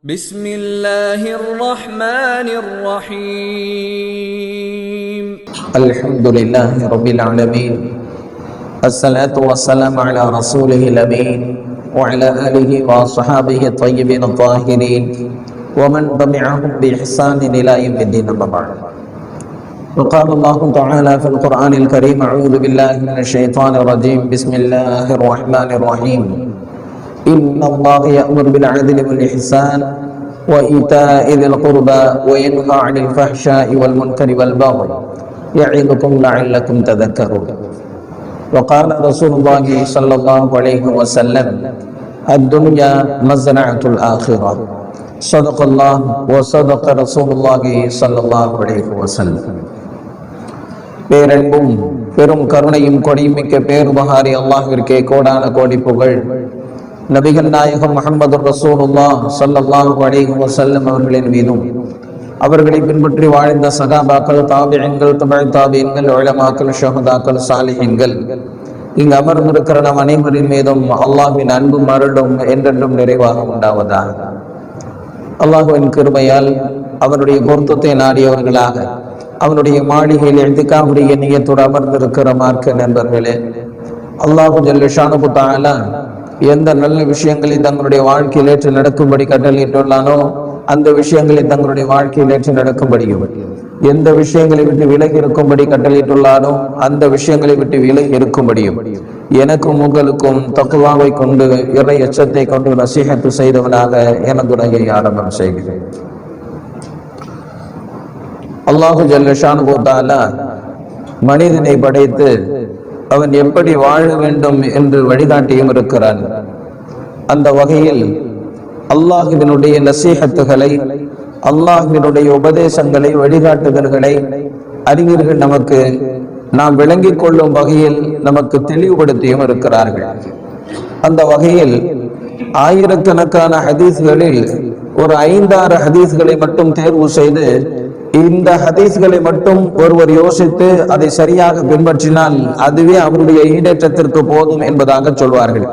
بسم الله الرحمن الرحيم الحمد لله رب العالمين الصلاة والسلام على رسوله الأمين وعلى آله وصحابه الطيبين الطاهرين ومن تبعهم بإحسان إلى يوم الدين أما بعد. وقال الله تعالى في القرآن الكريم: أعوذ بالله من الشيطان الرجيم، بسم الله الرحمن الرحيم. إن الله يأمر بالعدل والإحسان وإيتاء ذي القربى وينهى عن الفحشاء والمنكر والبغي يعظكم لعلكم تذكرون. وقال رسول الله صلى الله عليه وسلم: الدنيا مزرعة الآخرة. صدق الله وصدق رسول الله صلى الله عليه وسلم. பேரன்பும் பெரும் கருணையும் கொடிமிக்க பேருபகாரி அல்லாஹ்விற்கே கோடான கோடி புகழ். நபிகள் நாயகம் முஹம்மது ரசூலுல்லாஹ் ஸல்லல்லாஹு அலைஹி வஸல்லம் அவர்களின் மீதும், அவர்களை பின்பற்றி வாழ்ந்த சகாபாக்கள், தாபிஈன்கள், தபஅ தாபிஈன்கள், உலமாக்கள், ஷஹதாக்கள், சாலிஹீன்கள், இங்கு அமர்ந்திருக்கிற நம் அனைவரின் மீதும் அல்லாஹ்வின் அன்பும் அருளும் என்றென்றும் நிறைவாக உண்டாவதாக. அல்லாஹ்வின் கிருபையால் அவருடைய பொருத்தத்தை நாடியவர்களாக அவனுடைய மாளிகையில் இஅ்திகாஃபுடைய நியத்தோடு அமர்ந்திருக்கிற மார்க்க நண்பர்களே, அல்லாஹ் ஜல்ல ஷானுஹு தஆலா எந்த நல்ல விஷயங்களை தங்களுடைய வாழ்க்கையில் ஏற்று நடக்கும்படி கட்டளையிட்டுள்ளானோ அந்த விஷயங்களை தங்களுடைய வாழ்க்கையில் ஏற்று நடக்கும்படியும், எந்த விஷயங்களை விட்டு விலகி இருக்கும்படி கட்டளையிட்டுள்ளானோ அந்த விஷயங்களை விட்டு விலகி இருக்கும்படியும் எனக்கும் உங்களுக்கும் தக்வாவை கொண்டு, இறை எச்சத்தை கொண்டு நசீஹத்து செய்தவனாக எனதுரையை ஆரம்பம் செய்கிறேன். அல்லாஹு ஜல்ல ஷானுஹு தஆலா மனிதனை படைத்து அவன் எப்படி வாழ வேண்டும் என்று வழிகாட்டியும் இருக்கிறான். அந்த வகையில் அல்லாஹ்வினுடைய நசீஹத்துகளை, அல்லாஹ்வினுடைய உபதேசங்களை, வழிகாட்டுதல்களை அறிஞர்கள் நமக்கு நாம் விளங்கிக் கொள்ளும் வகையில் நமக்கு தெளிவுபடுத்தியும் இருக்கிறார்கள். அந்த வகையில் ஆயிரக்கணக்கான ஹதீஸ்களில் ஒரு 5-6 ஹதீஸ்களை மட்டும் தேர்வு செய்து, இந்த ஹதீஸ்களை மட்டும் ஒருவர் யோசித்து அதை சரியாக பின்பற்றினால் அதுவே அவருடைய ஈடேற்றத்திற்கு போதும் என்பதாக சொல்வார்கள்.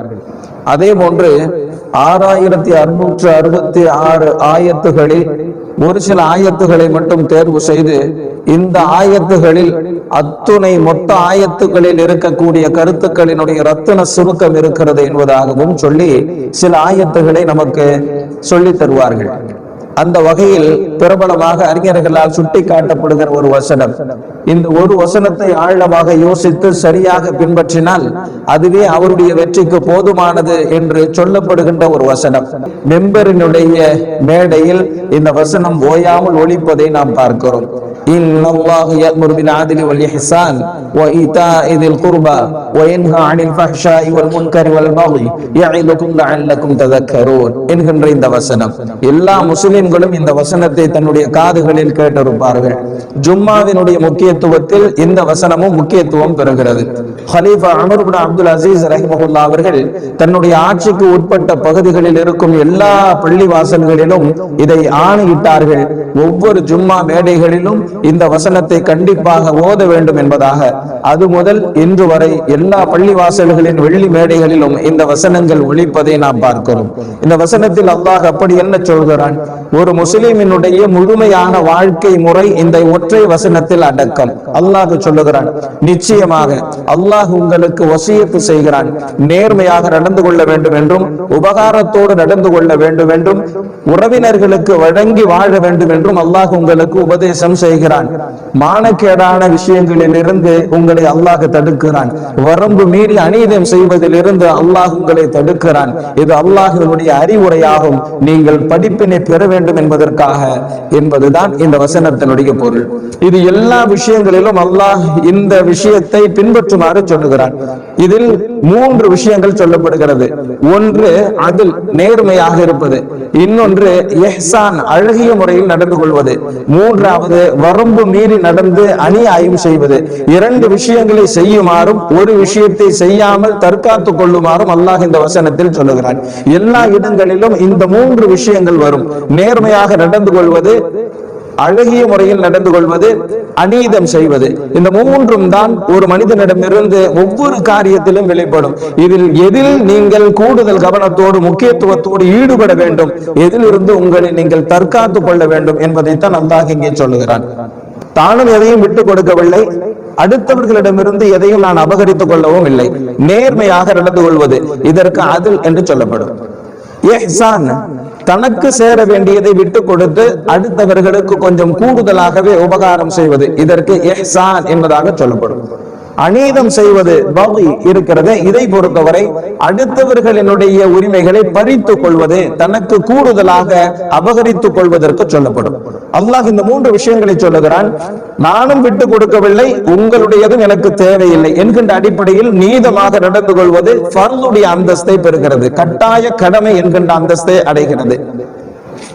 அதே போன்று 6666 ஆயத்துகளில் ஒரு சில ஆயத்துகளை மட்டும் தேர்வு செய்து, இந்த ஆயத்துகளில் அத்துணை மொத்த ஆயத்துகளில் இருக்கக்கூடிய கருத்துக்களினுடைய ரத்தின சுருக்கம் இருக்கிறது என்பதாகவும் சொல்லி சில ஆயத்துகளை நமக்கு சொல்லி தருவார்கள். அந்த வகையில் பிரபலமாக அறிஞர்களால் சுட்டி காட்டப்படுகிற ஒரு வசனம், இந்த ஒரு வசனத்தை ஆழமாக யோசித்து சரியாக பின்பற்றினால் அதுவே அவருடைய வெற்றிக்கு போதுமானது என்று சொல்லப்படுகின்ற ஒரு வசனம். மெம்பரினுடைய மேடையில் இந்த வசனம் ஓயாமல் ஒலிப்பதை நாம் பார்க்கிறோம். இன்னல்லாஹு யஅ்முரு பில் ஆத்லி வல் இஹ்சான் வ ஈதாஇ தில் குர்பா வ யன்ஹா அனில் ஃபஹ்ஷாஇ வல் முன்கரி வல் பகி யஇதுக்கும் லஅல்லக்கும் ததக்கரூன் என்கின்ற இந்த வசனம், எல்லா முஸ்லிம்களும் இந்த வசனத்தை தன்னுடைய காதுகளில் கேட்டிருப்பார்கள். ஜும்மாவினுடைய முக்கியத்துவத்தில் இந்த வசனமும் முக்கியத்துவம் பெறுகிறது. ஹலீஃபா உமர் இப்னு அப்துல் அசீஸ் ரஹிமஹுல்லாஹ் அவர்கள் தன்னுடைய ஆட்சிக்கு உட்பட்ட பகுதிகளில் இருக்கும் எல்லா பள்ளிவாசல்களிலும் இதை ஆணையிட்டார்கள். ஒவ்வொரு ஜும்மா மேடைகளிலும் இந்த வசனத்தை கண்டிப்பாக ஓத வேண்டும் என்பதாக. அது முதல் இன்று வரை எல்லா பள்ளிவாசல்களின் வெள்ளி மேடைகளிலும் இந்த வசனங்கள் ஒலிப்பதை நாம் பார்க்கிறோம். இந்த வசனத்தில் அல்லாஹ் அப்படி என்ன சொல்கிறான்? ஒரு முஸ்லிமினுடைய முழுமையான வாழ்க்கை முறை இந்த ஒற்றை வசனத்தில் அடக்கம். அல்லாஹ் சொல்லுகிறான், நிச்சயமாக அல்லாஹ் உங்களுக்கு வசியத்து செய்கிறான், நேர்மையாக நடந்து கொள்ள வேண்டும் என்றும், உபகாரத்தோடு நடந்து கொள்ள வேண்டும் என்றும், உறவினர்களுக்கு வழங்கி வாழ வேண்டும் என்றும் அல்லாஹ் உங்களுக்கு உபதேசம் செய்கிறான். மானக்கேடான விஷயங்களில் இருந்து உங்களை அல்லாஹ் தடுக்கிறான். வரம்பு மீறி அநீதம் செய்வதில் இருந்து அல்லாஹ் உங்களை தடுக்கிறான். இது அல்லாஹ்வினுடைய அறிவுரையாகும், நீங்கள் படிப்பினை பெற வேண்டும் என்பதற்காக என்பதுதான் இந்த வசனத்தினுடைய பொருள். இது எல்லா விஷயங்களிலும் அல்லாஹ் இந்த விஷயத்தை பின்பற்றுமாறு சொல்லுகிறான். இதில் 3 விஷயங்கள் சொல்லப்படுகிறது. ஒன்று அதில் நேர்மையாக இருப்பது, இன்னொன்று இஹ்சான் அழகிய முறையில் நடந்து கொள்வது, மூன்றாவது வரம்பு மீறி நடந்து அநியாயம் செய்வது. 2 விஷயங்களை செய்யுமாறும் ஒரு விஷயத்தை செய்யாமல் தற்காத்துக் கொள்ளுமாறும் அல்லாஹ் இந்த வசனத்தில் சொல்லுகிறான். எல்லா இடங்களிலும் இந்த 3 விஷயங்கள் வரும். நேர்மையாக நடந்து கொள்வது, அழகிய முறையில் நடந்து கொள்வது, அநீதம் செய்வது. இந்த மூன்றும் தான் ஒரு மனிதனிடமிருந்து ஒவ்வொரு காரியத்திலும் வெளிப்படும். எதில் நீங்கள் கூடுதல் கவனத்தோடு முக்கியத்துவத்தோடு ஈடுபட வேண்டும், எதிலிருந்து உங்களை நீங்கள் தற்காத்துக் கொள்ள வேண்டும் என்பதைத்தான் அல்லாஹ் இங்கே சொல்லுகிறான். தானும் எதையும் விட்டுக் கொடுக்கவில்லை, அடுத்தவர்களிடமிருந்து எதையும் நான் அபகரித்துக் கொள்ளவும் இல்லை, நேர்மையாக நடந்து கொள்வது, இதற்கு அதில் என்று சொல்லப்படும். இஹ்சான், தனக்கு சேர வேண்டியதை விட்டு கொடுத்து அடுத்தவர்களுக்கு கொஞ்சம் கூடுதலாகவே உபகாரம் செய்வது, இதற்கு இஹ்சான் என்பதாக சொல்லப்படும். அநீதம் செய்வது பகி இருக்கிறது, இதை பொறுத்தவரை அடுத்தவர்களினுடைய உரிமைகளை பறித்துக் கொள்வது, தனக்கு கூடுதலாக அபகரித்துக் கொள்வதற்கு சொல்லப்படும். அல்லாஹ் இந்த மூன்று விஷயங்களை சொல்லுகிறான். நானும் விட்டு கொடுக்கவில்லை, உங்களுடையதும் எனக்கு தேவையில்லை என்கின்ற அடிப்படையில் நீதமாக நடந்து கொள்வது ஃபர்துடைய அந்தஸ்தை பெறுகிறது, கட்டாய கடமை என்கின்ற அந்தஸ்தை அடைகிறது.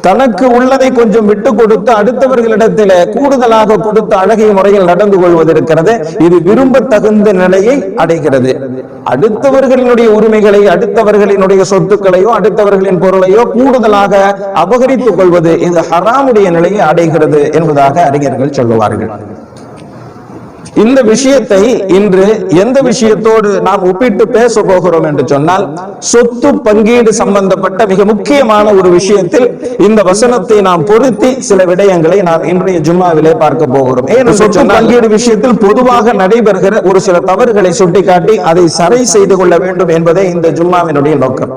தனக்கு உள்ளதை கொஞ்சம் விட்டு கொடுத்து அடுத்தவர்களிடத்தில கூடுதலாக கொடுத்து அழகிய முறையில் நடந்து கொள்வது இருக்கிறது, இது விரும்ப தகுந்த நிலையை அடைகிறது. அடுத்தவர்களினுடைய உரிமைகளை, அடுத்தவர்களினுடைய சொத்துக்களையோ அடுத்தவர்களின் பொருளையோ கூடுதலாக அபகரித்துக் கொள்வது இது ஹராமுடைய நிலையை அடைகிறது என்பதாக அறிஞர்கள் சொல்லுவார்கள். இந்த விஷயத்தை இன்று எந்த விஷயத்தோடு நாம் ஒப்பிட்டு பேச போகிறோம் என்று சொன்னால், சொத்து பங்கீடு சம்பந்தப்பட்ட மிக முக்கியமான ஒரு விஷயத்தில் இந்த வசனத்தை நாம் பொருத்தி சில விடயங்களை நாம் இன்றைய ஜும்மாவிலே பார்க்க போகிறோம். சொத்து பங்கீடு விஷயத்தில் பொதுவாக நடைபெறுகிற ஒரு சில தவறுகளை சுட்டிக்காட்டி அதை சரி செய்து கொள்ள வேண்டும் என்பதே இந்த ஜும்மாவினுடைய நோக்கம்.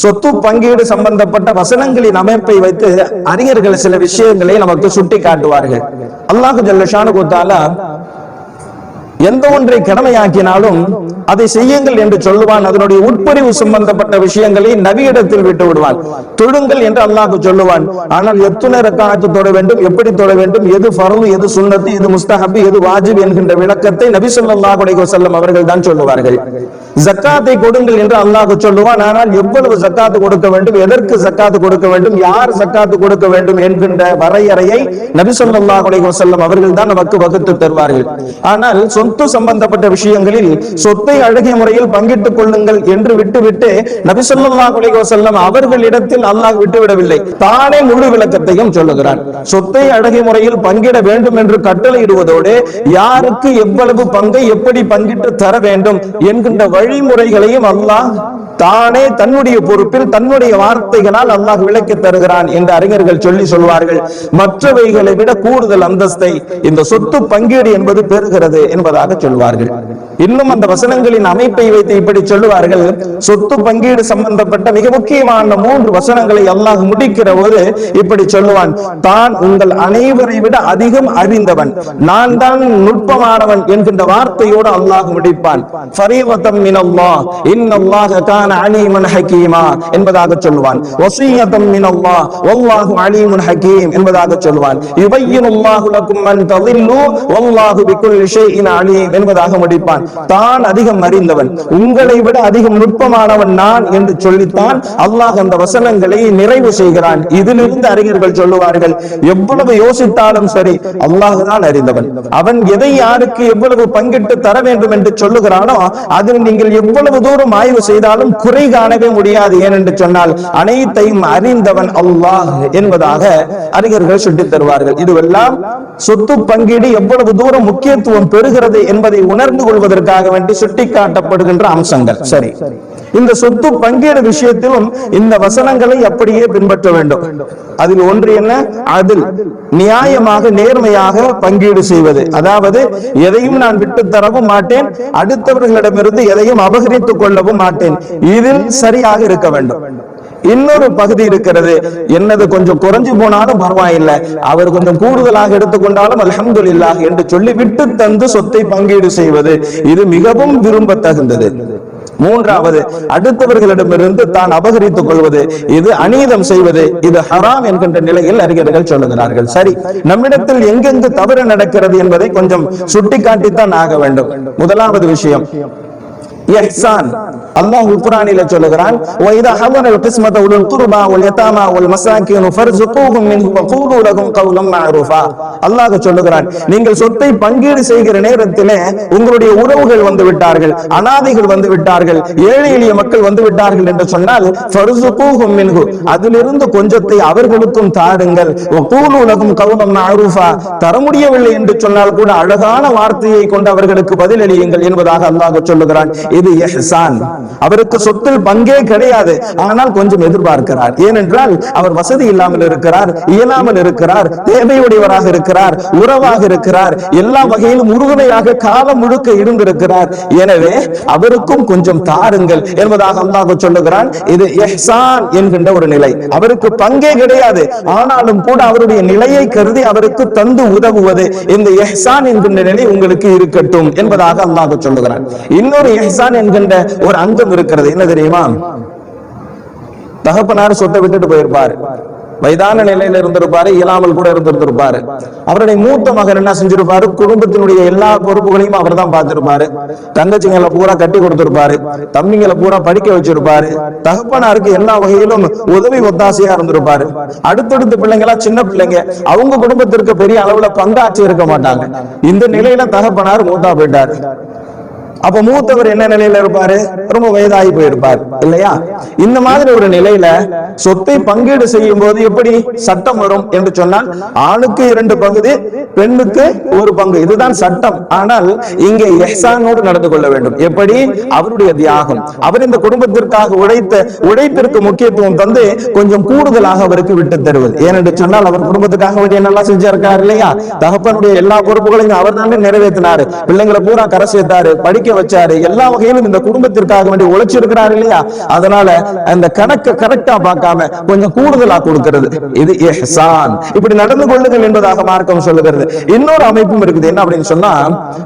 சொத்து பங்கீடு சம்பந்தப்பட்ட வசனங்களின் அமைப்பை வைத்து அறிஞர்கள் சில விஷயங்களை நமக்கு சுட்டி காட்டுவார்கள். அல்லாஹ் ஜல்ல ஷானுஹு தஆலா எந்த ஒன்றை கடமையாக்கினாலும் அதை செய்யுங்கள் என்று சொல்லுவான். அதனுடைய உட்பிரிவு சம்பந்தப்பட்ட விஷயங்களை நபியிடத்தில் விட்டு விடுவான். தொழுங்கள் என்று அல்லாஹ் சொல்லுவான். ஆனால் எத்தனை ரக்காத்து தொழ வேண்டும், எப்படி தொழ வேண்டும், எது ஃபர்து, எது சுன்னத்து, எது முஸ்தஹப், எது வாஜிப் என்கின்ற விளக்கத்தை நபி ஸல்லல்லாஹு அலைஹி வஸல்லம் அவர்கள் தான் சொல்லுவார்கள். ஜக்காத்தை கொடுங்கள் என்று அல்லாஹ் சொல்லுவான். ஆனால் எவ்வளவு ஜக்காத்து கொடுக்க வேண்டும், எதற்கு ஜக்காத்து கொடுக்க வேண்டும், யார் ஜக்காத்து கொடுக்க வேண்டும் என்கின்ற வரையறையை நபி ஸல்லல்லாஹு அலைஹி வஸல்லம் அவர்கள் தான் நமக்கு வகுத்து தருவார்கள். ஆனால் சொத்து சம்பந்தப்பட்ட விஷயங்களில் சொத்தை அழகிய முறையில் பங்கிட்டுக் கொள்ளுங்கள் என்று விட்டுவிட்டு நபி ஸல்லல்லாஹு அலைஹி வஸல்லம் அவர்களிடத்தில் அல்லாஹ் விட்டுவிடவில்லை, தானே முழு விளக்கத்தையும் சொல்லுகிறான். சொத்தை அழகிய முறையில் பங்கிட வேண்டும் என்று கட்டளையிடுவதோடு யாருக்கு எவ்வளவு பங்கை எப்படி பங்கிட்டு தர வேண்டும் என்கின்ற வழிமுறைகளையும் அல்லாஹ் தானே தன்னுடைய பொறுப்பில் தன்னுடைய வார்த்தைகளால் அல்லாஹ் விளக்கி தருகிறான் என்று அறிஞர்கள் சொல்வார்கள். மற்றவைகளை விட கூடுதல் அந்தஸ்தை இந்த சொத்து பங்கீடு என்பது பெறுகிறது என்பதாக சொல்வார்கள். இன்னும் அந்த வசனங்களின் அமைப்பை வைத்து இப்படி சொல்லுவார்கள். சொத்து பங்கீடு சம்பந்தப்பட்ட மிக முக்கியமான 3 வசனங்களை அல்லாஹ் முடிக்கிற போது இப்படி சொல்லுவான். தான் உங்கள் அனைவரை விட அதிகம் அறிந்தவன், நான் தான் நுட்பமானவன் என்கின்ற வார்த்தையோடு அல்லாஹ் முடிப்பான். ஃபரீதத்தம் மினல்லாஹ் இன்னல்லாஹ கான அலீமன் ஹகீமா என்பதாக சொல்லுவான். வஸியத்தம் மினல்லாஹ் வல்லாஹு அலீமுன் ஹகீம் என்பதாக சொல்லுவான். யுபய்யினுல்லாஹு லக்கும் மன் ததில்லு வல்லாஹு பிகுல்லி ஷைஇன் அலீம் என்பதாக முடிப்பான். தான் அதிகம் அறிந்தவன், உங்களை விட அதிகம் நுட்பமானவன் நான் என்று சொல்லித்தான் அல்லாஹ் அந்த வசனங்களை நிறைவு செய்கிறான். இதிலிருந்து அறிஞர்கள் சொல்லுவார்கள், எவ்வளவு யோசித்தாலும் சரி அல்லாஹ் தான் அறிந்தவன். அவன் எதை யாருக்கு எவ்வளவு பங்கிட்டு தர வேண்டும் என்று சொல்லுகிறானோ அதில் நீங்கள் எவ்வளவு தூரம் ஆய்வு செய்தாலும் குறை காணவே முடியாது. ஏனென்று சொன்னால் அனைத்தையும் அறிந்தவன் அல்லாஹ் என்பதாக அறிஞர்கள் சுட்டித் தருவார்கள். இதுவெல்லாம் சொத்து பங்கீடு எவ்வளவு தூரம் முக்கியத்துவம் பெறுகிறது என்பதை உணர்ந்து கொள்வதற்காக வேண்டி சுட்டிக்காட்டப்படுகின்ற அம்சங்கள். சரி, இந்த சொத்து பங்கீடு விஷயத்திலும் இந்த வசனங்களை அப்படியே பின்பற்ற வேண்டும். அதில் ஒன்று என்ன? அதில் நியாயமாக நேர்மையாக பங்கீடு செய்வது. அதாவது எதையும் நான் விட்டு தரவும் மாட்டேன், அடுத்தவர்களிடமிருந்து எதையும் அபகரித்துக் கொள்ளவும் மாட்டேன். இதில் சரியாக இருக்க வேண்டும். இன்னொரு பகுதி இருக்கிறது, என்னது கொஞ்சம் குறைஞ்சு போனாலும் பரவாயில்லை, அவர் கொஞ்சம் கூடுதலாக எடுத்துக்கொண்டாலும் அல்ஹம்துலில்லாஹ் என்று சொல்லி விட்டு தந்து சொத்தை பங்கீடு செய்வது, இது மிகவும் விரும்பத்தகுந்தது. மூன்றாவது, அடுத்தவர்களிடமிருந்து தான் அபகரித்துக் கொள்வது, இது அநீதம் செய்வது, இது ஹராம் என்கின்ற நிலையில் அறிஞர்கள் சொல்லுகிறார்கள். சரி, நம்மிடத்தில் எங்கெங்கு தவறு நடக்கிறது என்பதை கொஞ்சம் சுட்டிக்காட்டித்தான் ஆக வேண்டும். முதலாவது விஷயம் இஹ்சான். அல்லாஹ் குர்ஆனிலே சொல்லுகிறான், وَإِذَا حَضَرَ الْقِسْمَةَ أُولُو الْقُرْبَى وَالْيَتَامَى وَالْمَسَاكِينُ فَارْزُقُوهُم مِّنْهُ وَقُولُوا لَهُمْ قَوْلًا مَّعْرُوفًا. அல்லாஹ் சொல்லுகிறான், நீங்கள் சொத்தை பங்கீடு செய்கிற நேரத்திலே உங்களுடைய உறவுகள் வந்து விட்டார்கள், அனாதைகள் வந்து விட்டார்கள், ஏழை எளிய மக்கள் வந்து விட்டார்கள் என்று சொன்னால் ஃபர்ஸுகூஹும் மின்ஹு, அதிலிருந்து கொஞ்சத்தை அவர்களுக்கும் தாருங்கள். வகூலு லஹும் கௌலம் மஅரூஃபா, தர முடியவில்லை என்று சொன்னால் கூட அழகான வார்த்தையை கொண்டு அவர்களுக்கு பதிலளியுங்கள் என்பதாக அல்லாஹ் சொல்லுகிறான். இது இஹ்சான். அவருக்கு சொத்தில் பங்கே கிடையாது, ஆனால் கொஞ்சம் எதிர்பார்க்கிறார். ஏனென்றால் அவர் வசதி இல்லாமல் இருக்கிறார், இயலாமல் இருக்கிறார், தேவையுடையவராக இருக்கிறார், உறவாக இருக்கிறார், எல்லா வகையிலும் உறுதுணையாக காலம் முழுக்க இருந்திருக்கிறார். எனவே அவருக்கும் கொஞ்சம் தாருங்கள் என்பதாக அல்லாஹ் சொல்லுகிறான். இது இஹ்சான் என்கின்ற ஒரு நிலை. அவருக்கு பங்கே கிடையாது, ஆனாலும் கூட அவருடைய நிலையை கருதி அவருக்கு தந்து உதவுவது, இந்த இஹ்சான் என்கின்ற நிலை உங்களுக்கு இருக்கட்டும் என்பதாக அல்லாஹ் சொல்லுகிறான். இன்னொரு இஹ்சான் என்கின்ற ஒரு அங்கம் இருக்கிறது. என்ன தெரியுமா? தகப்பனார் சொத்தை விட்டுட்டு போயிருப்பாரு, வயதான நிலையில இருந்திருப்பாரு, இயலாமல் கூட இருந்திருப்பாரு. அவருடைய மூத்த மகன் என்ன செஞ்சிருப்பாரு? குடும்பத்தினுடைய எல்லா பொறுப்புகளையும் அவர் தான் பார்த்திருப்பாரு. தங்கச்சிங்களை பூரா கட்டி கொடுத்திருப்பாரு, தம்பிங்களை பூரா படிக்க வச்சிருப்பாரு, தகப்பனாருக்கு எல்லா வகையிலும் உதவி ஒத்தாசையா இருந்திருப்பாரு. அடுத்தடுத்த பிள்ளைங்களா சின்ன பிள்ளைங்க, அவங்க குடும்பத்திற்கு பெரிய அளவுல பங்காற்றி இருக்க மாட்டாங்க. இந்த நிலையில தகப்பனார் மூத்தா போயிட்டாரு. அப்ப மூத்தவர் என்ன நிலையில இருப்பாரு? ரொம்ப வயதாகி போயிருப்பார் இல்லையா? இந்த மாதிரி ஒரு நிலையில சொத்தை பங்கீடு செய்யும் போது எப்படி சட்டம் வரும் என்று சொன்னால், ஆணுக்கு 2 பங்கு, பெண்ணுக்கு 1 பங்கு, இதுதான் சட்டம். ஆனால் இங்கே இஹ்சானோடு நடந்து கொள்ள வேண்டும். எப்படி? அவருடைய தியாகம், அவர் இந்த குடும்பத்திற்காக உழைப்பிற்கு முக்கியத்துவம் தந்து கொஞ்சம் கூடுதலாக அவருக்கு விட்டு தருவது. ஏனென்று சொன்னால் அவர் குடும்பத்துக்காக வேண்டிய நல்லா செஞ்சிருக்காரு இல்லையா? தகப்பனுடைய எல்லா பொறுப்புகளையும் அவர் தானே நிறைவேற்றினாரு, பிள்ளைங்களை பூரா கரை சேர்த்தாரு, படிக்க வச்சாரு, எல்லா வகையிலும் இந்த குடும்பத்திற்காக வேண்டி உழைச்சிருக்கிறார் இல்லையா? அதனால அந்த கணக்கு கரெக்டா பார்க்காம கொஞ்சம் கூடுதலா கொடுக்கிறது, இது இஹ்சான். இப்படி நடந்து கொள்ளுங்கள் என்பதாக மார்க்கம் சொல்லுகிறது. இன்னொரு அமைப்பும் இருக்குது. என்ன அப்படின்னு சொன்னா,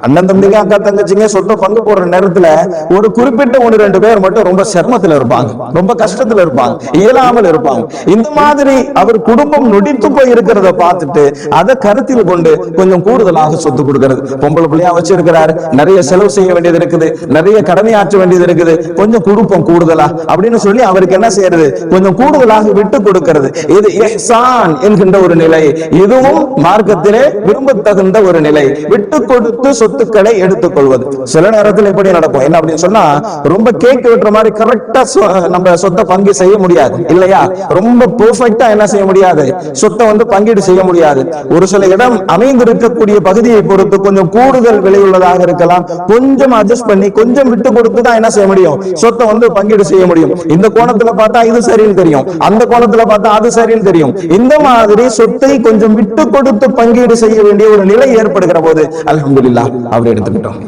அண்ணன் தம்பிங்க அக்கா தங்கச்சிங்க சொத்தை பங்கு போடுற நேரத்துல ஒரு குறிப்பிட்ட 1-2 பேர் மட்டும் ரொம்ப சிரமத்துல இருப்பாங்க, ரொம்ப கஷ்டத்துல இருப்பாங்க, இயலாமல் இருப்பாங்க. இந்த மாதிரி அவர் குடும்பம் நொடித்து போய் இருக்கிறத பார்த்துட்டு அதை கருத்தில் கொண்டு கொஞ்சம் கூடுதலாக சொத்து கொடுக்கிறது. பொம்பளை பிள்ளையா வச்சிருக்கிறாரு, நிறைய செலவு செய்ய வேண்டியது இருக்குது, நிறைய கடமையாற்ற வேண்டியது இருக்குது, கொஞ்சம் கொடுப்போம் கூடுதலா அப்படின்னு சொல்லி அவருக்கு என்ன செய்யறது? கொஞ்சம் கூடுதலாக விட்டு கொடுக்கிறது. இது இஹ்சான் என்கின்ற ஒரு நிலை. இதுவும் மார்க்கத்திலே விரும்பத்தகுந்த ஒரு நிலை. விட்டு கொடுத்து சொத்துக்களை எடுத்துக் கொள்வது. சில நேரத்தில் எப்படி நடக்கும்? என்ன அப்படின்னு சொன்னா, ரொம்ப கேக் வெட்டுற மாதிரி கரெக்டா நம்ம சொத்தை பங்கு செய்ய முடியாது இல்லையா? ரொம்ப பெர்ஃபெக்ட்டா என்ன செய்ய முடியாது? சொத்தை பங்கீடு செய்ய முடியாது. ஒரு சில இடம் அமைந்திருக்கக்கூடிய பகுதியை பொறுத்து கொஞ்சம் கூடுதல் விலை உள்ளதாக இருக்கலாம். கொஞ்சம் அட்ஜஸ்ட் பண்ணி கொஞ்சம் விட்டு கொடுத்து தான் என்ன செய்ய முடியும்? சொத்தை பங்கீடு செய்ய முடியும். இந்த கோணத்துல பார்த்தா இது சரின்னு தெரியும், அந்த கோணத்துல பார்த்தா அது சரின்னு தெரியும். இந்த மாதிரி சொத்தை கொஞ்சம் விட்டு கொடுத்து பங்கீடு செய்ய வேண்டிய ஒரு நிலை ஏற்படுகிற போது அல்ஹம்துலில்லாஹ் அப்படி எடுத்துக்கிட்டோம்.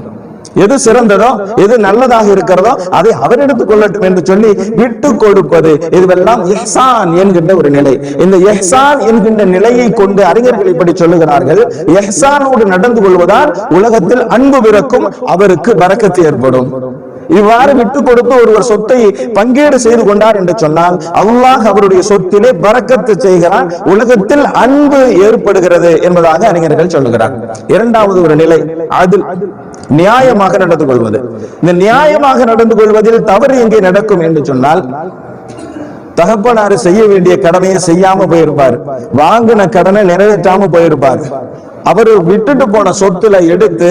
எது சிறந்ததோ, எது நல்லதாக இருக்கிறதோ அதை அவர் எடுத்துக் கொள்ளட்டும் என்று சொல்லி விட்டு கொடுப்பது, இதுவெல்லாம் இஹ்சான் என்கின்ற ஒரு நிலை. இந்த இஹ்சான் என்கின்ற நிலையை கொண்டு அறிஞர்கள் இப்படி சொல்லுகிறார்கள், இஹ்சானோடு நடந்து கொள்வதால் உலகத்தில் அன்பு பிறக்கும், அவருக்கு பரக்கத்து ஏற்படும். இவ்வாறு விட்டு கொடுத்து ஒருவர் சொத்தை பங்கீடு செய்து கொண்டார் என்று சொன்னால் அல்லாஹ் அவருடைய சொத்திலே பரக்கத்து செய்கிறான், உலகத்தில் அன்பு ஏற்படுகிறது என்பதாக அறிஞர்கள் சொல்லுகிறார். இரண்டாவது ஒரு நிலை அதில் நியாயமாக நடந்து கொள்வது. இந்த நியாயமாக நடந்து கொள்வதில் தவறு எங்கே நடக்கும் என்று சொன்னால், தகப்பனாரு செய்ய வேண்டிய கடமையை செய்யாம போயிருப்பார், வாங்கின கடனை நிறைவேற்றாம போயிருப்பார். அவர் விட்டுட்டு போன சொத்துல எடுத்து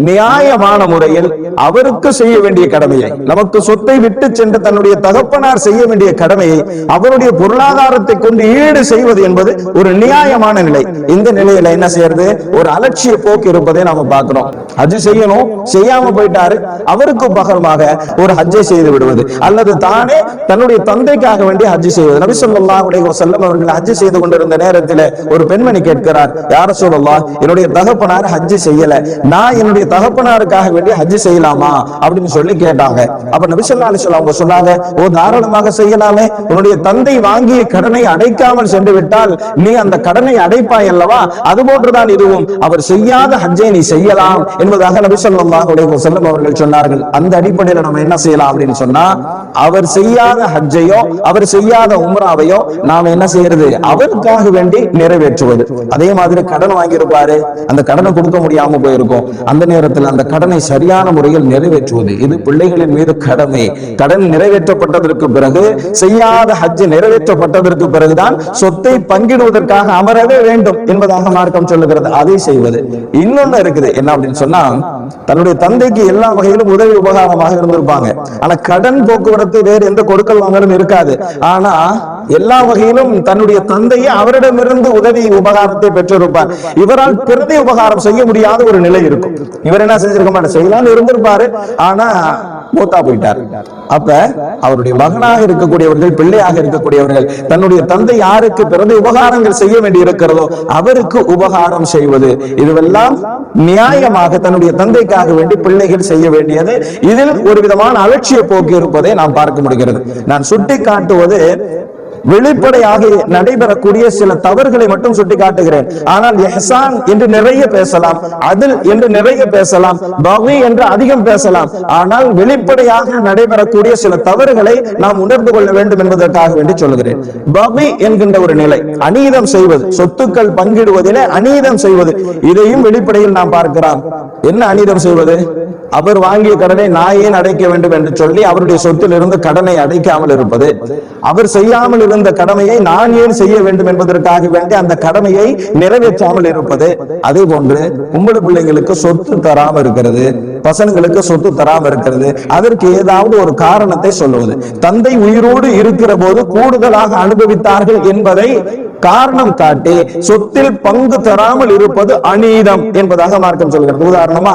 நியாயமான முறையில் அவருக்கு செய்ய வேண்டிய கடமையை, நமக்கு சொத்தை விட்டு சென்ற தன்னுடைய தகப்பனார் செய்ய வேண்டிய கடமையை அவருடைய பொருளாதாரத்தை கொண்டு ஈடு செய்வது என்பது ஒரு நியாயமான நிலை. இந்த நிலையில என்ன செய்யறது? ஒரு அலட்சிய போக்கு இருப்பதை நாம பார்க்கிறோம். ஹஜ் செய்யணும், செய்யாம போயிட்டாரு, அவருக்கு பகரமாக ஒரு ஹஜ்ஜை செய்து விடுவது, அல்லது தானே தன்னுடைய தந்தைக்காக வேண்டிய ஹஜ் செய்வது. நபி ஸல்லல்லாஹு அலைஹி வஸல்லம் அவர்கள் ஹஜ் செய்து கொண்டிருந்த நேரத்தில் ஒரு பெண்மணி கேட்கிறார், யா ரசூலல்லாஹ், என்னுடைய தகப்பனார் ஹஜ் செய்யல, நான் என்னுடைய தகப்பனாருக்காக வேண்டி ஹஜ் செய்யலாமா அப்படின்னு சொல்லி கேட்டாங்க. அப்ப நபி ஸல்லல்லாஹு அலைஹி வஸல்லம் அவங்க சொன்னாங்க, ஓ தாராளமாக செய்யலாமே, உன்னுடைய தந்தை வாங்கிய கடனை அடைக்காமல் சென்று விட்டால் நீ அந்த கடனை அடைப்பாய் அல்லவா, அது போன்றுதான் இதுவும், அவர் செய்யாத ஹஜ்ஜை நீ செய்யலாம் என்பதாக நபி ஸல்லல்லாஹு அலைஹி வஸல்லம் அவர்கள் சொன்னார்கள். அந்த அடிப்படையில் நம்ம என்ன செய்யலாம் அப்படின்னு சொன்னா, அவர் செய்யாத ஹஜ்ஜையோ அவர் செய்யாத உம்ராவையோ நாம் என்ன செய்யறது? அவருக்காக வேண்டி நிறைவேற்றுவது. அதே மாதிரி கடன் வாங்கியிருப்பாரு, செய்வாரு, அந்த கடனை கொடுக்க முடியாம போயிருக்கும். அந்த நேரத்தில் அந்த கடனை சரியான முறையில் நிறைவேற்றுவது இது பிள்ளைகளின் மீது கடமை. கடன் நிறைவேற்றப்பட்டதற்கு பிறகு, செய்யாத ஹஜ் நிறைவேற்றப்பட்டதற்கு பிறகுதான் சொத்தை பங்கிடுவதற்காக அமரவே வேண்டும் என்பதாக மார்க்கம் சொல்லுகிறது. அதை செய்வது. இன்னொன்னு இருக்குது, என்ன அப்படின்னு சொன்னா, தன்னுடைய தந்தைக்கு எல்லா வகையிலும் உதவி உபகாரமாக இருந்திருப்பாங்க. ஆனா கடன் போக்குவரத்து வேறு எந்த கொடுக்கல் வாங்கலும் இருக்காது. ஆனா எல்லா வகையிலும் தன்னுடைய தந்தையை அவரிடமிருந்து உதவி உபகாரத்தை பெற்றிருப்பார். இவரால் பிரதி உபகாரம் செய்ய முடியாத ஒரு நிலை இருக்கும். இவர் என்ன செஞ்சிருக்க மாட்டார், செய்யலாம்னு இருந்திருப்பாரு, ஆனா மூத்தா போயிட்டார். அப்ப அவருடைய மகனாக இருக்கக்கூடியவர்கள், பிள்ளையாக இருக்கக்கூடியவர்கள் தன்னுடைய தந்தை யாருக்கு பிரதி உபகாரங்கள் செய்ய வேண்டி இருக்கிறதோ அவருக்கு உபகாரம் செய்வது, இதுவெல்லாம் நியாயமாக தன்னுடைய தந்தைக்காக வேண்டி பிள்ளைகள் செய்ய வேண்டியது. இதில் ஒரு விதமான அலட்சிய போக்கு இருப்பதை நாம் பார்க்க முடிகிறது. நான் சுட்டி காட்டுவது வெளிப்படையாக நடைபெறக்கூடிய சில தவறுகளை மட்டும் சுட்டி காட்டுகிறேன். ஆனால் இஹ்சான் என்று நிறைய பேசலாம், அதில் என்று நிறைய பேசலாம், பகி என்று அதிகம் பேசலாம். ஆனால் வெளிப்படையாக நடைபெறக்கூடிய சில தவறுகளை நாம் உணர்ந்து கொள்ள வேண்டும் என்பதற்காக வேண்டி சொல்லுகிறேன். பகி என்கின்ற ஒரு நிலை, அநீதம் செய்வது, சொத்துக்கள் பங்கிடுவதிலே அநீதம் செய்வது, இதையும் வெளிப்படையில் நாம் பார்க்கிறோம். என்ன அநீதம் செய்வது? அவர் வாங்கிய கடனை நான் ஏன் அடைக்க வேண்டும் என்று சொல்லி அவருடைய சொத்தில் இருந்து கடனை அடைக்காமல் இருப்பது, அவர் செய்யாமல் இருந்த கடமையை நான் ஏன் செய்ய வேண்டும் என்பதற்காக வேண்டி அந்த கடமையை நிறைவேற்றாமல் இருப்பது. அதே போன்று உங்களோட பிள்ளைங்களுக்கு சொத்து தராம இருக்கிறது, பசங்களுக்கு சொத்து தராம இருக்கிறது, அதற்கு ஏதாவது ஒரு காரணத்தை சொல்லுவது. தந்தை உயிரோடு இருக்கிற போது கூடுதலாக அனுபவித்தார்கள் என்பதை காரணம் காட்டி சொத்தில் பங்கு தராமல் இருப்பது அநீதம் என்பதாக மார்க்கம் சொல்கிறது. உதாரணமா,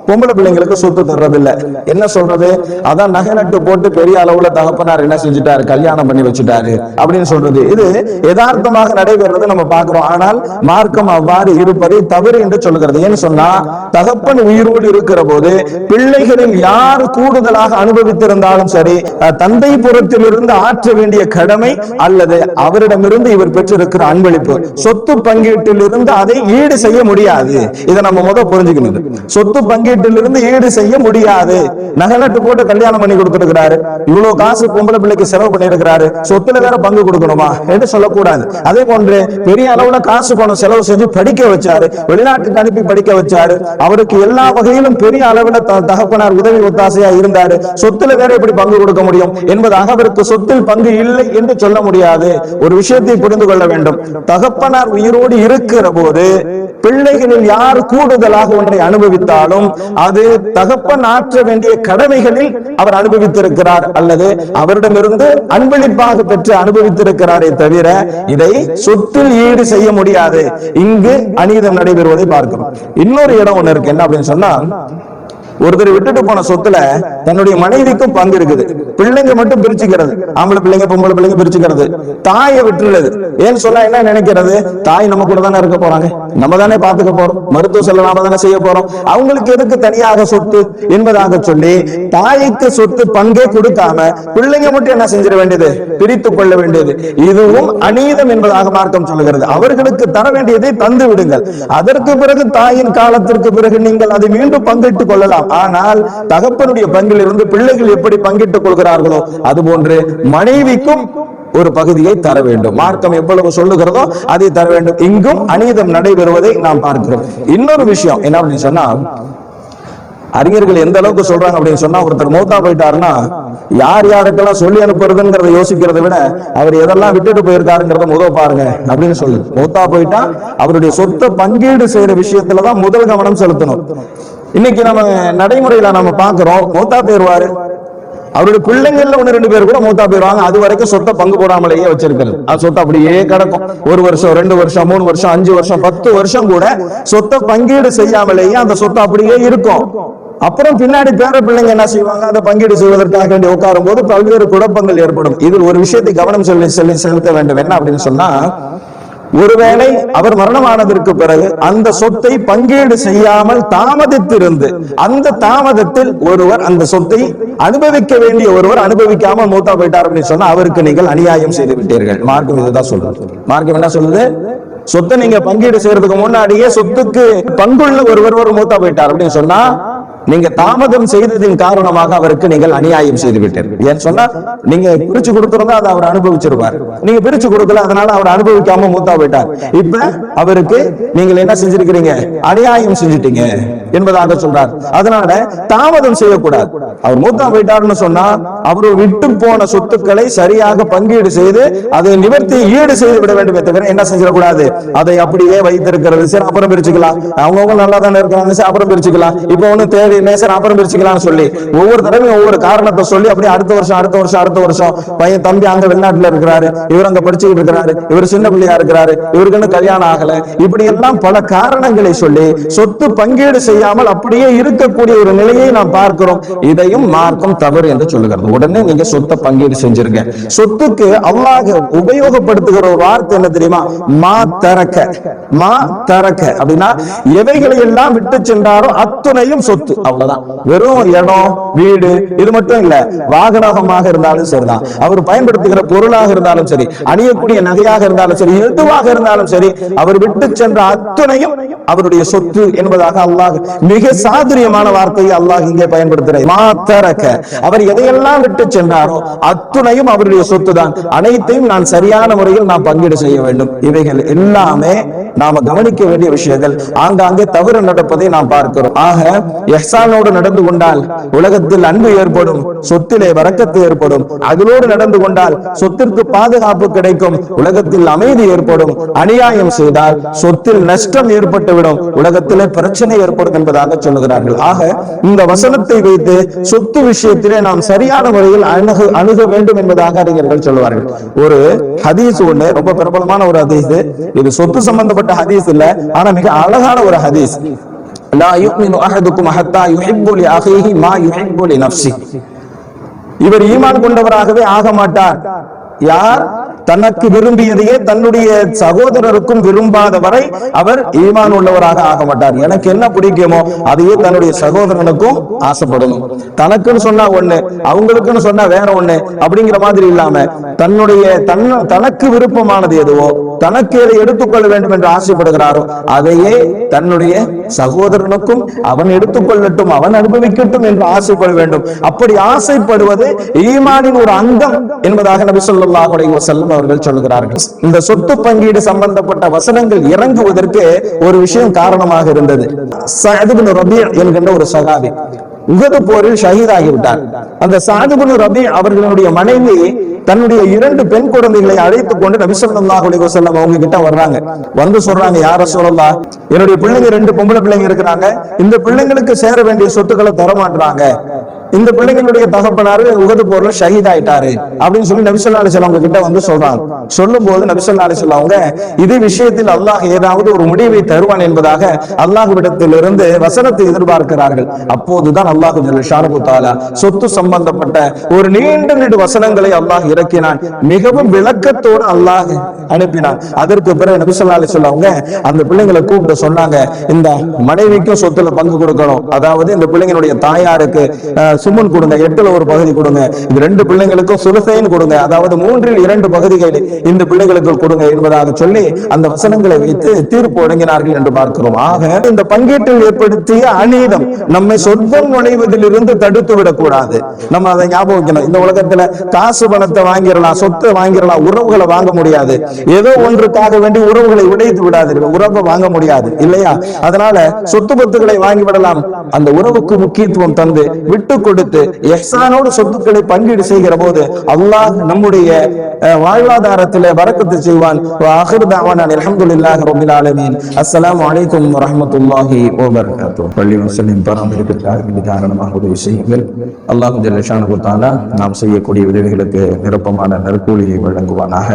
பொம்பளை பிள்ளைங்களுக்கு சொத்து தர்றதில்லை. என்ன சொல்றது? அதான் நகை நட்டு போட்டு பெரிய அளவுல தகப்பனார் என்ன செஞ்சுட்டாரு, கல்யாணம் பண்ணி வச்சுட்டாரு அப்படின்னு சொல்றது. இது யதார்த்தமாக நடைபெறது நம்ம பார்க்கிறோம். ஆனால் மார்க்கம் அவ்வாறு இருப்பதை தவறு என்று சொல்லுகிறது. ஏன்னு சொன்னா, தகப்பன் உயிரோடு இருக்கிற போது பிள்ளைகளில் யார் கூடுதலாக அனுபவித்திருந்தாலும் சரி, தந்தை புறத்திலிருந்து ஆற்ற வேண்டிய கடமை அல்லது அவரிடமிருந்து இவர் பெற்றிருக்கிற அன்பளிப்பு, சொத்து பங்கீட்டிலிருந்து அதை ஈடு செய்ய முடியாது. இதை நம்ம முதல் புரிஞ்சுக்கணும். சொத்து பங்கீட்டிலிருந்து ஈடு செய்ய முடியாது. நகலட்டு போட்டு கல்யாணம் பண்ணி கொடுத்திருக்கிறாரு, இவ்வளவு காசு பொம்பளை பிள்ளைக்கு செலவு பண்ணிருக்கிறாரு, சொத்துல வேற பங்கு கொடுக்கணுமா என்று சொல்லக்கூடாது. அதே போன்று பெரிய அளவுல காசு பணம் செலவு செஞ்சு படிக்க வச்சாரு, வெளிநாட்டுக்கு அனுப்பி படிக்க வச்சாரு, அவருக்கு எல்லா வகையிலும் பெரிய அளவுல தகப்பனார் உதவி ஒத்தாசையா இருந்தாரு, சொத்துல வேற எப்படி பங்கு கொடுக்க முடியும் என்பதாக அவருக்கு சொத்தில் பங்கு இல்லை என்று சொல்ல முடியாது. ஒரு விஷயத்தை புரிந்து கொள்ள வேண்டும். தகப்பனார் உயிரோடு இருக்கிற போது பிள்ளைகளில் யார் கூடுதலாக ஒன்றை அனுபவித்தாலும் அது தகப்பன் ஆற்ற வேண்டிய கடமைகளில் அவர் அனுபவித்திருக்கிறார் அல்லது அவரிடமிருந்து அன்பளிப்பாக பெற்று அனுபவித்திருக்கிறாரே தவிர இதை சொத்தில் ஈடு செய்ய முடியாது. இங்கு அநீதம் நடைபெறுவதை பார்க்கிறோம். இன்னொரு இடம் ஒண்ணு இருக்கு. என்ன அப்படின்னு சொன்னா, ஒருத்தர் விட்டுட்டு போன சொத்துல தன்னுடைய மனைவிக்கும் பங்கு இருக்குது, பிள்ளைங்க மட்டும் பிரிச்சுக்கிறது, ஆம்பளை பிள்ளைங்க பொம்பளை பிள்ளைங்க பிரிச்சுக்கிறது, தாயை விட்டுறது. ஏன்னு சொல்ல என்ன நினைக்கிறது, தாய் நம்ம கூட தானே இருக்க போறாங்க, நம்ம தானே பாத்துக்க போறோம், மருத்துவ செலவு நாம தானே செய்ய போறோம், அவங்களுக்கு எதுக்கு தனியாக சொத்து என்பதாக சொல்லி தாய்க்கு சொத்து பங்கே கொடுக்காம பிள்ளைங்க மட்டும் என்ன செஞ்சிட வேண்டியது, பிரித்து கொள்ள வேண்டியது. இதுவும் அநீதம் என்பதாக மார்க்கம் சொல்லுகிறது. அவர்களுக்கு தர வேண்டியதை தந்து விடுங்கள், அதற்கு பிறகு தாயின் காலத்திற்கு பிறகு நீங்கள் அதை மீண்டும் பங்கிட்டுக் கொள்ளலாம். ஆனால் தகப்பனுடைய பங்கில் இருந்து பிள்ளைகள் எப்படி பங்கிட்டுக் கொள்கிறார்களோ அதுபோன்று மனைவிக்கும் ஒரு பகுதியை தர வேண்டும். மார்க்கம் எவ்வளவு சொல்லுகிறதோ அதை தர வேண்டும். இங்கும் அநீதம் நடைபெறுவதை நாம் பார்க்கிறோம். இன்னொரு விஷயம் என்ன அப்படின்னு சொன்னா, அறிஞர்கள் எந்த அளவுக்கு சொல்றாங்க அப்படின்னு சொன்னா, ஒருத்தர் மௌத்தா போயிட்டாருன்னா யார் யாருக்கெல்லாம் சொல்லி அனுப்புறதுங்கிறத யோசிக்கிறத விட அவர் எதெல்லாம் விட்டுட்டு போயிருக்காருங்கிறத முதல் பாருங்க அப்படின்னு சொல்லு. மௌத்தா போயிட்டா அவருடைய சொத்தை பங்கீடு செய்யற விஷயத்துலதான் முதல் கவனம் செலுத்தணும். இன்னைக்கு நம்ம நடைமுறையில நம்ம பாக்குறோம், மௌத்தா போயிருவாரு, அவருடைய பிள்ளைங்கள்ல 1-2 பேர் கூட மூத்தா போயிருவாங்க, அது வரைக்கும் சொத்தை பங்கு போடாமலேயே வச்சிருக்கிறது. அது சொத்தை அப்படியே கிடக்கும். 1 வருஷம் 2 வருஷம் 3 வருஷம் 5 வருஷம் 10 வருஷம் கூட சொத்தை பங்கீடு செய்யாமலேயே அந்த சொத்தை அப்படியே இருக்கும். அப்புறம் பின்னாடி பேர பிள்ளைங்க என்ன செய்வாங்க, அதை பங்கீடு செய்வதற்காக வேண்டி உட்காரும் போது பல்வேறு குழப்பங்கள் ஏற்படும். இதில் ஒரு விஷயத்தை கவனம் செலுத்த வேண்டும். என்ன அப்படின்னு சொன்னா, ஒருவேளை அவர் மரணமானதற்கு பிறகு அந்த சொத்தை பங்கீடு செய்யாமல் தாமதித்திருந்து அந்த தாமதத்தில் ஒருவர் அந்த சொத்தை அனுபவிக்க வேண்டிய ஒருவர் அனுபவிக்காமல் மூத்தா போயிட்டார் அப்படின்னு சொன்னா அவருக்கு நீங்கள் அநியாயம் செய்து விட்டீர்கள். மார்க்கம் இதுதான் சொல்றது. மார்க்கம் என்ன சொல்லுது, சொத்தை நீங்க பங்கீடு செய்யறதுக்கு முன்னாடியே சொத்துக்கு பங்குள்ள ஒருவர் மூத்தா போயிட்டார் அப்படின்னு சொன்னா நீங்க தாமதம் செய்ததின் காரணமாக அவருக்கு நீங்கள் அநியாயம் செய்து விட்டீர்கள். ஏன்னு சொன்னா நீங்க பிரிச்சு கொடுத்திருந்தா அதை அவர் அனுபவிச்சிருவார். நீங்க பிரிச்சு கொடுக்கல, அதனால அவர் அனுபவிக்காம மூத்தா போயிட்டார். இப்ப அவருக்கு நீங்கள் என்ன செஞ்சிருக்கிறீங்க? அநியாயம் செஞ்சிட்டீங்க என்பதாக சொல்றார். அதனால தாமதம் செய்யக்கூடாது. அவர் மூத்தா போயிட்டாருன்னு சொன்னா அவரு விட்டு போன சொத்துக்களை சரியாக பங்கீடு செய்து அதை நிவர்த்தி ஈடு செய்து விட வேண்டுமே தவிர என்ன செஞ்சிடக்கூடாது, அதை அப்படியே வைத்திருக்கிறது. சரி அப்புறம் பிரிச்சுக்கலாம், அவங்கவுங்க நல்லா தானே இருக்காங்க, சரி அப்புறம் பிரிச்சுக்கலாம், இப்ப ஒன்னும் தேவையில்லை, சரி அப்புறம் பிரிச்சுக்கலாம்னு சொல்லி ஒவ்வொரு தடவையும் ஒவ்வொரு காரணத்தை சொல்லி அப்படி அடுத்த வருஷம் பையன் தம்பி அங்க வெளிநாட்டுல இருக்கிறாரு, இவர் அங்க படிச்சுக்கிட்டு இருக்கிறாரு, இவர் சின்ன பிள்ளையா இருக்கிறாரு, இவருக்கு கல்யாணம் ஆகல, இப்படி எல்லாம் பல காரணங்களை சொல்லி சொத்து பங்கீடு செய்யாமல் அப்படியே இருக்கக்கூடிய ஒரு நிலையை நாம் பார்க்கிறோம். இதையும் மார்க்கம் தவறு என்று சொல்லுகிறது. உடனே நீங்க சொத்தை பங்கீடு செஞ்சிருங்க. சொத்துக்கு அல்லாஹ் உபயோகப்படுத்துகிற ஒரு வார்த்தை என்ன தெரியுமா? மா தரக்க. மா தரக்க அப்படின்னா எவைகளை எல்லாம் விட்டு சென்றாரோ அத்துணையும் சொத்து. அவ்வளவுதான். வெறும் இடம் வீடு இது மட்டும் இல்ல, வாகனமாக இருந்தாலும் சரிதான், அவர் பயன்படுத்துகிற பொருளாக இருந்தாலும் சரி, அணியக்கூடிய நகையாக இருந்தாலும் சரி, எதுவாக இருந்தாலும் சரி, அவர் விட்டு சென்ற அத்துணையும் அவருடைய சொத்து என்பதாக அல்லாஹ் மிக சாதுரியமான வார்த்தையை அல்லாஹ் இங்கே பயன்படுத்துகிறார். மா தரக்க, அவர் எதையெல்லாம் விட்டு சென்றாரோ அத்துணையும் அவருடைய சொத்து தான். அனைத்தையும் நான் சரியான முறையில் நாம் பங்கீடு செய்ய வேண்டும். இவைகள் எல்லாமே நாம கவனிக்க வேண்டிய விஷயங்கள். ஆங்காங்கே தவறு நடப்பதை நாம் பார்க்கிறோம். ஆக இஹ்சானோடு நடந்து கொண்டால் உலகத்தில் அன்பு ஏற்படும், சொத்திலே வரக்கத்து ஏற்படும். அதோடு நடந்து கொண்டால் சொத்திற்கு பாதுகாப்பு கிடைக்கும், உலகத்தில் அமைதி ஏற்படும். அநியாயம் செய்தால் சொத்தில் நஷ்டம் ஏற்பட்டுவிடும், உலகத்திலே பிரச்சனை ஏற்படும் என்பதாக சொல்லுகிறார்கள். ஆக இந்த வசனத்தை வைத்து சொத்து விஷயத்திலே நாம் சரியான முறையில் அணுக வேண்டும் என்பதாக அறிஞர்கள் சொல்லுவார்கள். ஒரு ஹதீஸ் ஒண்ணு, ரொம்ப பிரபலமான ஒரு ஹதீஸ். இது சொத்து சம்பந்தப்பட்ட ஹதீஸ் இல்ல, ஆனா மிக அழகான ஒரு ஹதீஸ். லா யுமினு அஹதுக்கும் ஹத்தா யுஹிப்பு லி அஹீஹி மா யுஹிப்பு லி நஃப்ஸிஹி. இவர் ஈமான் கொண்டவராகவே ஆக மாட்டார் யார் தனக்கு விரும்பியதையே தன்னுடைய சகோதரருக்கும் விரும்பாத வரை அவர் ஈமான் உள்ளவராக ஆக மாட்டார். எனக்கு என்ன பிடிக்குமோ அதையே தன்னுடைய சகோதரனுக்கும் ஆசைப்படணும். தனக்குன்னு சொன்னா ஒண்ணு, அவங்களுக்குன்னு சொன்னா வேற ஒண்ணு அப்படிங்கிற மாதிரி இல்லாம தனக்கு விருப்பமானது எதுவோ, தனக்கு எதை எடுத்துக்கொள்ள வேண்டும் என்று ஆசைப்படுகிறாரோ அதையே தன்னுடைய சகோதரனுக்கும் அவன் எடுத்துக்கொள்ளட்டும், அவன் அனுபவிக்கட்டும் என்று ஆசைப்பட வேண்டும். அப்படி ஆசைப்படுவது ஈமானின் ஒரு அங்கம் என்பதாக நபி ஸல்லல்லாஹு அலைஹி வஸல்லம் அவர்கள் சொல்கிறார்கள். இந்த சொத்து பங்கீடு சம்பந்தப்பட்ட வசனங்கள் இறங்குவதற்கு ஒரு விஷயம் காரணமாக இருந்தது. சஅத் இப்னு ரபீ என்கின்ற ஒரு சஹாபி உஹது போரில் ஷஹீதாகிவிட்டார். அந்த சஅத் இப்னு ரபீ அவர்களுடைய மனைவி தன்னுடைய 2 பெண் குழந்தைகளை அழைத்துக் கொண்டு நபி ஸல்லல்லாஹு அலைஹி வஸல்லம் அவங்க கிட்ட வர்றாங்க. வந்து சொல்றாங்க, யா ரசூலல்லாஹ், என்னுடைய பிள்ளைங்க 2 பொம்பளை பிள்ளைங்க இருக்கிறாங்க, இந்த பிள்ளைங்களுக்கு சேர வேண்டிய சொத்துக்களை தர மாட்டாங்க, இந்த பிள்ளைங்களுடைய தகப்பனாரு உஹது போர்ல ஷஹீத் ஆயிட்டாரு அப்படின்னு சொல்லி நபி ஸல்லல்லாஹு அலைஹி வஸல்லம் கிட்ட வந்து சொல்றாங்க. சொல்லும் போது நபி ஸல்லல்லாஹு அலைஹி வஸல்லம் அவங்க இது விஷயத்தில் அல்லாஹ் ஏதாவது ஒரு முடிவை தருவான் என்பதாக அல்லாஹ்விடத்திலிருந்து வசனத்தை எதிர்பார்க்கிறார்கள். அப்போதுதான் அல்லாஹ் ஜல்ல ஷானஹு தஆலா சொத்து சம்பந்தப்பட்ட ஒரு நீண்ட வசனங்களை அல்லாஹ் இறக்கினான். மிகவும் விளக்கத்தோடு அல்லாஹ் அனுப்பினான். அதற்கு பிறகு நபி ஸல்லல்லாஹு அலைஹி வஸல்லம் அவங்க அந்த பிள்ளைங்களை கூப்பிட்டு சொன்னாங்க, இந்த மனைவிக்கும் சொத்துல பங்கு கொடுக்கணும், அதாவது இந்த பிள்ளைங்களுடைய தாயாருக்கு சுமன் கொடுங்க, 8ல் ஒரு பகுதி கொடுங்க, இந்த 2 பிள்ளைங்களுக்கும் சுலுசைன்னு கொடுங்க, அதாவது 3ல் 2 பகுதிகள் இந்த பிள்ளைகளுக்கு கொடுங்க என்பதாக சொல்லி அந்த வசனங்களை வைத்து தீர்ப்பு வழங்கினார்கள் என்று பார்க்கிறோம். ஆக இந்த பங்கீட்டில் ஏற்படுத்திய அநீதம் நம்மை சொர்க்கம் நுழைவதில் இருந்து தடுத்து விடக்கூடாது. நம்ம அதை ஞாபகம் வைக்கணும். இந்த உலகத்துல காசு பணத்தை வாங்கிடலாம், சொத்தை வாங்கிடலாம், உறவுகளை வாங்க முடியாது. ஏதோ ஒன்றுக்காக வேண்டி உறவுகளை உடைத்து விடாதீர்கள், உறவை வாங்க முடியாது இல்லையா? அதனால சொத்து பத்துக்களை வாங்கி விடலாம், அந்த உறவுக்கு முக்கியத்துவம் தந்து விட்டு கொடுத்து இஹ்சானோடு சொத்துக்களை பங்கீடு செய்கிற போது அல்லாஹ் நம்முடைய வாழ்வாதாரத்திலே பரக்கத்து செய்வான். ஆகிரு தஅவானா அல்ஹம்துலில்லாஹி ரப்பில் ஆலமீன். அஸ்ஸலாமு அலைக்கும் வரஹ்மத்துல்லாஹி வபரகாத்துஹு. பள்ளி முஸ்லிம் பராமரிப்பிற்காக காரணமாக உதவி செய்யுங்கள். அல்லாஹ் ஜல்ல ஷானஹு தஆலா நாம் செய்யக்கூடிய உதவிகளுக்கு நிரப்பமான நற்கூலியை வழங்குவானாக.